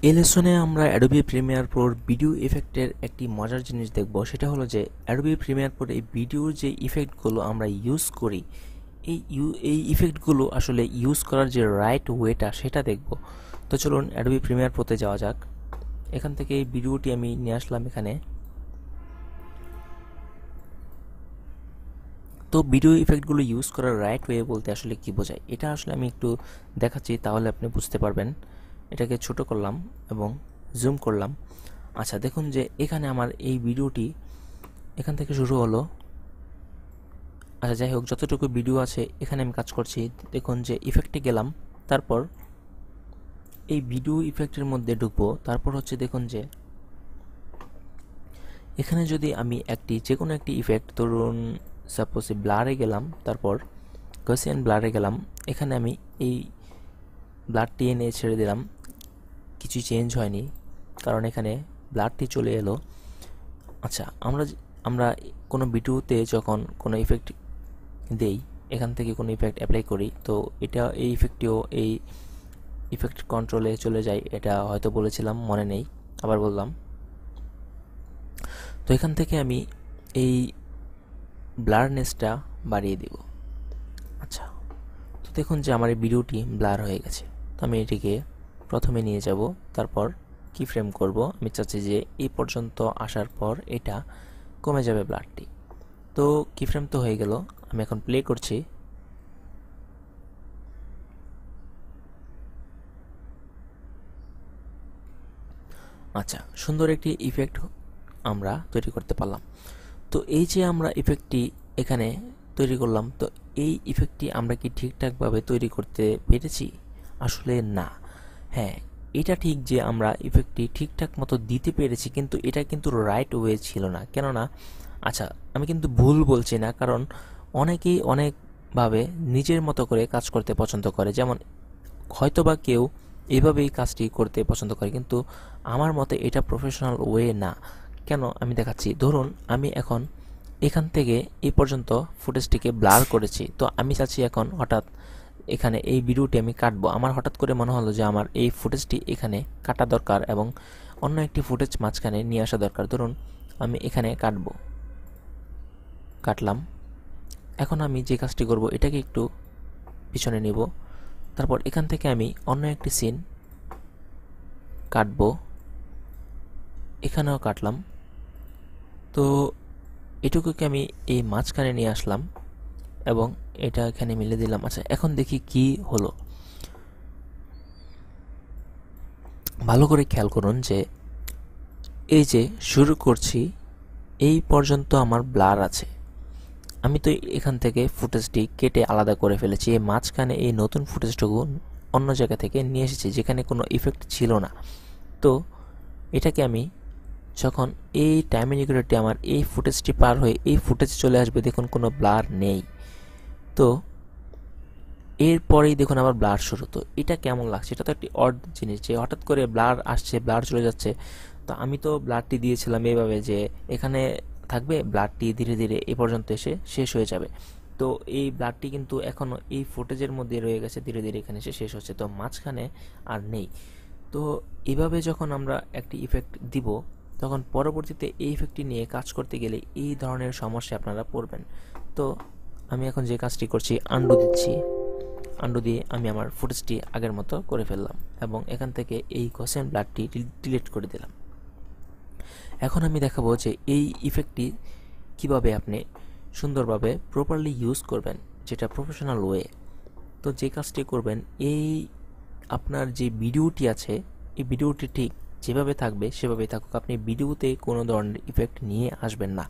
এই লেসনে আমরা Adobe Premiere প্রোর video ইফেক্টের একটি মজার জিনিস দেখব, সেটা হলো যে অ্যাডোবি প্রিমিয়ার প্রোর এই ভিডিওর যে ইফেক্টগুলো আমরা ইউজ করি, এই ইফেক্টগুলো আসলে ইউজ করার যে রাইট ওয়েটা সেটা দেখব। তো চলুন অ্যাডোবি প্রিমিয়ার প্রোতে যাওয়া যাক। এখান থেকে এই ভিডিওটি আমি নিয়ে আসলাম এখানে। তো ভিডিও ইফেক্টগুলো ইউজ করার রাইট ওয়ে বলতে আসলে কি বোঝায়, এটা আসলে আমি একটু দেখাচ্ছি, তাহলে আপনি বুঝতে পারবেন। এটাকে ছোট করলাম এবং জুম করলাম। আচ্ছা, দেখুন যে এখানে আমার এই ভিডিওটি এখান থেকে শুরু হলো। আচ্ছা, যাই হোক, যতটুকু ভিডিও আছে এখানে আমি কাজ করছি। দেখুন যে ইফেক্টে গেলাম, তারপর এই ভিডিও ইফেক্টের মধ্যে ঢুকবো। তারপর হচ্ছে দেখুন যে এখানে যদি আমি যে কোনো একটি ইফেক্ট, ধরুন সাপোজ ব্লারে গেলাম, তারপর গসিয়ান ব্লারে গেলাম, এখানে আমি এই ব্লারটি এনে ছেড়ে দিলাম, কিছু চেঞ্জ হয়নি কারণ এখানে ব্লারটি চলে এলো। আচ্ছা, আমরা কোনো ভিডিওতে যখন কোনো ইফেক্ট দেই, এখান থেকে কোনো ইফেক্ট অ্যাপ্লাই করি, তো এই ইফেক্টটিও এই ইফেক্ট কন্ট্রোলে চলে যায়। এটা হয়তো বলেছিলাম, মনে নেই, আবার বললাম। তো এখান থেকে আমি এই ব্লারনেসটা বাড়িয়ে দেব। আচ্ছা, তো দেখুন যে আমার এই ভিডিওটি ব্লার হয়ে গেছে। তো আমি এটিকে প্রথমে নিয়ে যাব, তারপর কি ফ্রেম করব। আমি চাচ্ছি যে এই পর্যন্ত আসার পর এটা কমে যাবে ব্লারটি। তো কি ফ্রেম তো হয়ে গেল, আমি এখন প্লে করছি। আচ্ছা, সুন্দর একটি ইফেক্ট আমরা তৈরি করতে পারলাম। তো এই যে আমরা ইফেক্টটি এখানে তৈরি করলাম, তো এই ইফেক্টটি আমরা কি ঠিকঠাকভাবে তৈরি করতে পেরেছি? আসলে না। হ্যাঁ, এটা ঠিক যে আমরা ইফেক্টটি ঠিকঠাক মতো দিতে পেরেছি, কিন্তু এটা কিন্তু রাইট ওয়ে ছিল না। কেননা, আচ্ছা, আমি কিন্তু ভুল বলছি না, কারণ অনেকেই অনেকভাবে নিজের মতো করে কাজ করতে পছন্দ করে। যেমন হয়তোবা কেউ এভাবেই কাজটি করতে পছন্দ করে, কিন্তু আমার মতে এটা প্রফেশনাল ওয়ে না। কেন, আমি দেখাচ্ছি। ধরুন আমি এখন এখান থেকে এই পর্যন্ত ফুটেজটিকে ব্লার করেছি, তো আমি চাচ্ছি এখন হঠাৎ এখানে এই ভিডিওটি আমি কাটবো। আমার হঠাৎ করে মনে হলো যে আমার এই ফুটেজটি এখানে কাটা দরকার এবং অন্য একটি ফুটেজ মাঝখানে নিয়ে আসা দরকার। ধরুন আমি এখানে কাটলাম। এখন আমি যে কাজটি করব, এটাকে একটু পিছনে নিব, তারপর এখান থেকে আমি অন্য একটি সিন কাটবো, এখানেও কাটলাম। তো এটুকুকে আমি এই মাঝখানে নিয়ে আসলাম এবং এটা এখানে মিলে দিলাম। আচ্ছা, এখন দেখি কি হলো। ভালো করে খেয়াল করুন যে এই যে শুরু করছি এই পর্যন্ত আমার ব্লার আছে। আমি তো এখান থেকে ফুটেজটি কেটে আলাদা করে ফেলেছি। এই মাঝখানে এই নতুন ফুটেজটুকু অন্য জায়গা থেকে নিয়ে এসেছি, যেখানে কোনো ইফেক্ট ছিল না। তো এটাকে আমি যখন এই টাইমিং ইকুয়েটরটি আমার এই ফুটেজটি পার হয়ে এই ফুটেজে চলে আসবে, দেখুন কোনো ব্লার নেই। তো এরপরেই দেখুন আবার ব্লার শুরু। তো এটা কেমন লাগছে? এটা তো একটি অড জিনিস যে হঠাৎ করে ব্লার আসছে, ব্লার চলে যাচ্ছে। তো আমি তো ব্লারটি দিয়েছিলাম এইভাবে যে এখানে থাকবে, ব্লারটি ধীরে ধীরে এই পর্যন্ত এসে শেষ হয়ে যাবে। তো এই ব্লারটি কিন্তু এখনও এই ফুটেজের মধ্যে রয়ে গেছে, ধীরে ধীরে এখানে এসে শেষ হচ্ছে, তো মাঝখানে আর নেই। তো এইভাবে যখন আমরা একটি ইফেক্ট দিব, তখন পরবর্তীতে এই ইফেক্টটি নিয়ে কাজ করতে গেলে এই ধরনের সমস্যা আপনারা পড়বেন। তো আমি এখন যে কাজটি করছি, আন্ডু দিচ্ছি। আন্ডু দিয়ে আমি আমার ফুটেজটি আগের মতো করে ফেললাম এবং এখান থেকে এই গসিয়ান ব্লারটি ডিলিট করে দিলাম। এখন আমি দেখাবো যে এই ইফেক্টটি কিভাবে আপনি সুন্দরভাবে প্রপারলি ইউজ করবেন, যেটা প্রফেশনাল ওয়ে। তো যে কাজটি করবেন, এই আপনার যে ভিডিওটি আছে, এই ভিডিওটি ঠিক যেভাবে থাকবে সেভাবেই থাকুক। আপনি ভিডিওতে কোনো ধরনের ইফেক্ট নিয়ে আসবেন না।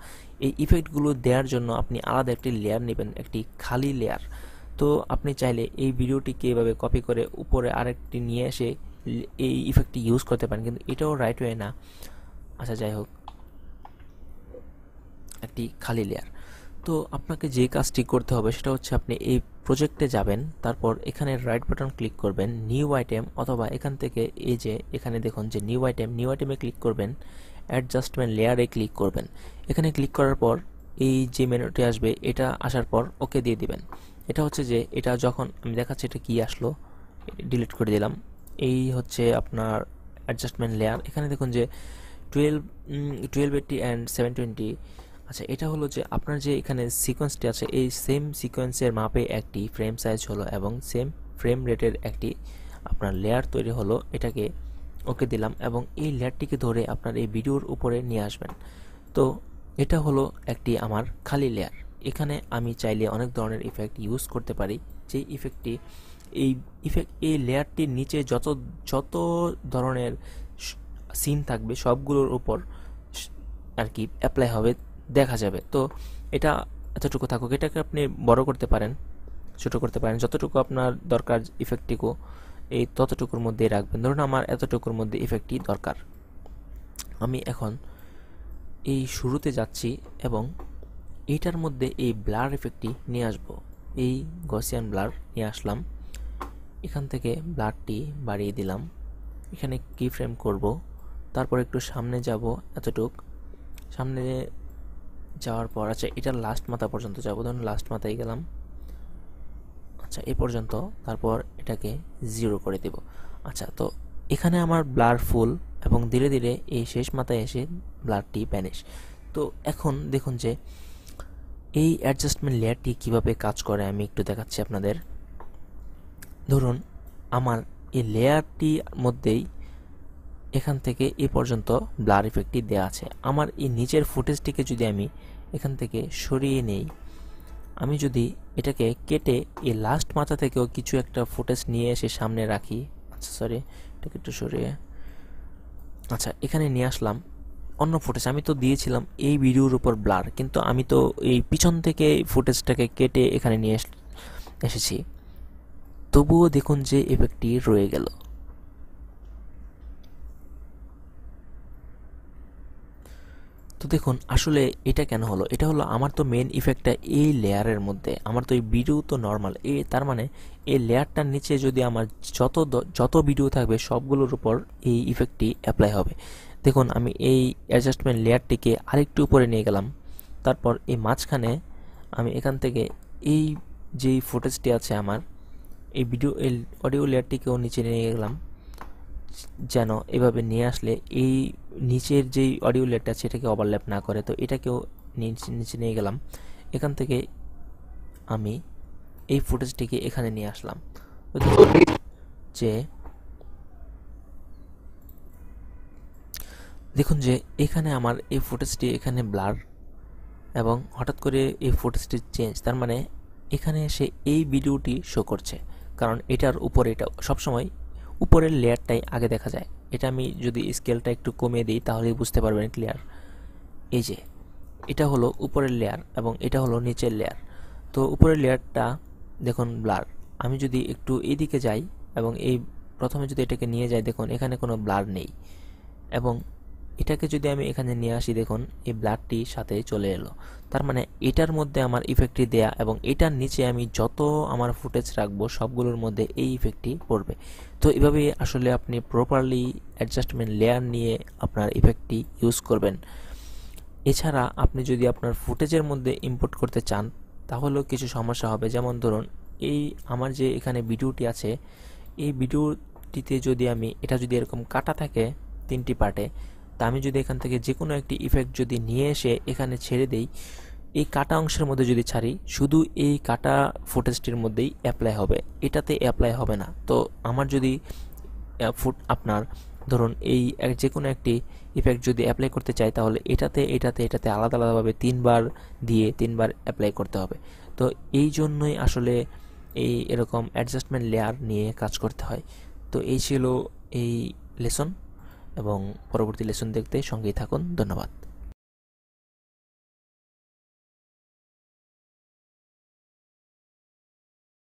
এই ইফেক্টগুলো দেওয়ার জন্য আপনি আলাদা একটি লেয়ার নেবেন, একটি খালি লেয়ার। তো আপনি চাইলে এই ভিডিওটিকে এভাবে কপি করে উপরে আরেকটি নিয়ে এসে এই ইফেক্টটি ইউজ করতে পারেন, কিন্তু এটাও রাইট ওয়ে না। আচ্ছা, যাই হোক, একটি খালি লেয়ার। তো আপনাকে যে কাজটি করতে হবে সেটা হচ্ছে, আপনি এই প্রজেক্টে যাবেন, তারপর এখানে রাইট বাটন ক্লিক করবেন, নিউ আইটেম, অথবা এখান থেকে এই যে এখানে দেখুন যে নিউ আইটেমে ক্লিক করবেন, অ্যাডজাস্টমেন্ট লেয়ারে ক্লিক করবেন। এখানে ক্লিক করার পর এই যে মেনুটি আসবে, এটা আসার পর ওকে দিয়ে দিবেন। এটা হচ্ছে যে এটা যখন আমি দেখাচ্ছি এটা কি আসলো, ডিলিট করে দিলাম। এই হচ্ছে আপনার অ্যাডজাস্টমেন্ট লেয়ার। এখানে দেখুন যে 1280 অ্যান্ড 720। আচ্ছা, এটা হলো যে আপনার যে এখানে সিকোয়েন্সটি আছে এই সেম সিকোয়েন্সের মাপে একটি ফ্রেম সাইজ হলো এবং সেম ফ্রেম রেটের একটি আপনার লেয়ার তৈরি হলো। এটাকে ওকে দিলাম এবং এই লেয়ারটিকে ধরে আপনার এই ভিডিওর উপরে নিয়ে আসবেন। তো এটা হলো একটি আমার খালি লেয়ার। এখানে আমি চাইলে অনেক ধরনের ইফেক্ট ইউজ করতে পারি, যে ইফেক্টটি এই লেয়ারটির নিচে যত যত ধরনের সিন থাকবে সবগুলোর উপর আর কি অ্যাপ্লাই হবে, দেখা যাবে। তো এটা এতটুকু থাকুক, এটাকে আপনি বড় করতে পারেন, ছোট করতে পারেন, যতটুকু আপনার দরকার ইফেক্টটিকে এই ততটুকুর মধ্যেই রাখবেন। ধরুন আমার এতটুকুর মধ্যে ইফেক্টটি দরকার। আমি এখন এই শুরুতে যাচ্ছি এবং এইটার মধ্যে এই ব্লার ইফেক্টটি নিয়ে আসব। এই গসিয়ান ব্লার নিয়ে আসলাম, এখান থেকে ব্লারটি বাড়িয়ে দিলাম, এখানে কি ফ্রেম করব, তারপর একটু সামনে যাব, এতটুক সামনে যাওয়ার পর আচ্ছা এটার লাস্ট মাথা পর্যন্ত যাব, ধরুন লাস্ট মাথায় গেলাম, আচ্ছা এ পর্যন্ত, তারপর এটাকে 0 করে দেব। আচ্ছা, তো এখানে আমার ব্লার ফুল এবং ধীরে ধীরে এই শেষ মাথায় এসে ব্লারটি ভ্যানিশ। তো এখন দেখুন যে এই অ্যাডজাস্টমেন্ট লেয়ারটি কিভাবে কাজ করে আমি একটু দেখাচ্ছি আপনাদের। ধরুন আমার এই লেয়ারটির মধ্যেই এখান থেকে এ পর্যন্ত ব্লার ইফেক্টটি দেওয়া আছে। আমার এই নিচের ফুটেজটিকে যদি আমি এখান থেকে সরিয়ে নেই, আমি যদি এটাকে কেটে এই লাস্ট মাথা থেকেও কিছু একটা ফুটেজ নিয়ে এসে সামনে রাখি, আচ্ছা সরি এটাকে একটু সরিয়ে, আচ্ছা এখানে নিয়ে আসলাম অন্য ফুটেজ, আমি তো দিয়েছিলাম এই ভিডিওর উপর ব্লার, কিন্তু আমি তো এই পিছন থেকে ফুটেজটাকে কেটে এখানে নিয়ে এসেছি, তবুও দেখুন যে ইফেক্টটি রয়ে গেল। তো দেখুন আসলে এটা কেন হলো, এটা হলো আমার তো মেন ইফেক্টটা এই লেয়ারের মধ্যে, আমার তো এই ভিডিও তো নর্মাল, তার মানে এই লেয়ারটার নিচে যদি আমার যত ভিডিও থাকবে সবগুলোর উপর এই ইফেক্টটি অ্যাপ্লাই হবে। দেখুন আমি এই অ্যাডজাস্টমেন্ট লেয়ারটিকে আরেকটু উপরে নিয়ে গেলাম, তারপর এই মাঝখানে আমি এখান থেকে এই যেই ফুটেজটি আছে আমার এই অডিও লেয়ারটিকেও নিচে নিয়ে গেলাম, যেন এভাবে নিয়ে আসলে এই নিচের যেই অডিও লেয়ারটা আছে এটাকে ওভারল্যাপ না করে। তো এটাকেও নিচে নিয়ে গেলাম, এখান থেকে আমি এই ফুটেজটিকে এখানে নিয়ে আসলাম, যে দেখুন যে এখানে আমার এই ফুটেজটি এখানে ব্লার এবং হঠাৎ করে এই ফুটেজটি চেঞ্জ, তার মানে এখানে এসে এই ভিডিওটি শো করছে, কারণ এটার উপরে এটা সবসময় উপরের লেয়ারটাই আগে দেখা যায়। এটা আমি যদি স্কেলটা একটু কমিয়ে দিই তাহলেই বুঝতে পারবেন ক্লিয়ার। এই যে এটা হলো উপরের লেয়ার এবং এটা হলো নিচের লেয়ার। তো উপরের লেয়ারটা দেখুন ব্লার, আমি যদি একটু এইদিকে যাই এবং এই প্রথমে যদি এটাকে নিয়ে যাই, দেখুন এখানে কোনো ব্লার নেই, এবং এটাকে যদি আমি এখানে নিয়ে আসি, দেখুন এই ব্লারটি সাথে চলে এলো, তার মানে এটার মধ্যে আমার ইফেক্টটি দেয়া এবং এটার নিচে আমি যত আমার ফুটেজ রাখবো সবগুলোর মধ্যে এই ইফেক্টটি পড়বে। তো এভাবে আসলে আপনি প্রপারলি অ্যাডজাস্টমেন্ট লেয়ার নিয়ে আপনার ইফেক্টটি ইউজ করবেন। এছাড়া আপনি যদি আপনার ফুটেজের মধ্যে ইম্পোর্ট করতে চান তাহলেও কিছু সমস্যা হবে, যেমন ধরুন এই আমার যে এখানে ভিডিওটি আছে এই ভিডিওটিতে যদি আমি এটা যদি এরকম কাটা থাকে 3টি পার্টে, তা আমি যদি এখান থেকে যে কোনো একটি ইফেক্ট যদি নিয়ে এসে এখানে ছেড়ে দেই, এই কাটা অংশের মধ্যে যদি ছাড়ি শুধু এই কাটা ফুটেজটির মধ্যেই অ্যাপ্লাই হবে, এটাতে অ্যাপ্লাই হবে না। তো আমার যদি আপনার ধরুন এই যে কোনো একটি ইফেক্ট যদি অ্যাপ্লাই করতে চাই তাহলে এটাতে আলাদা আলাদাভাবে 3বার দিয়ে 3বার অ্যাপ্লাই করতে হবে। তো এই জন্যই আসলে এরকম অ্যাডজাস্টমেন্ট লেয়ার নিয়ে কাজ করতে হয়। তো এই ছিল এই লেসন, এবং পরবর্তী লেসন দেখতে সঙ্গেই থাকুন। ধন্যবাদ।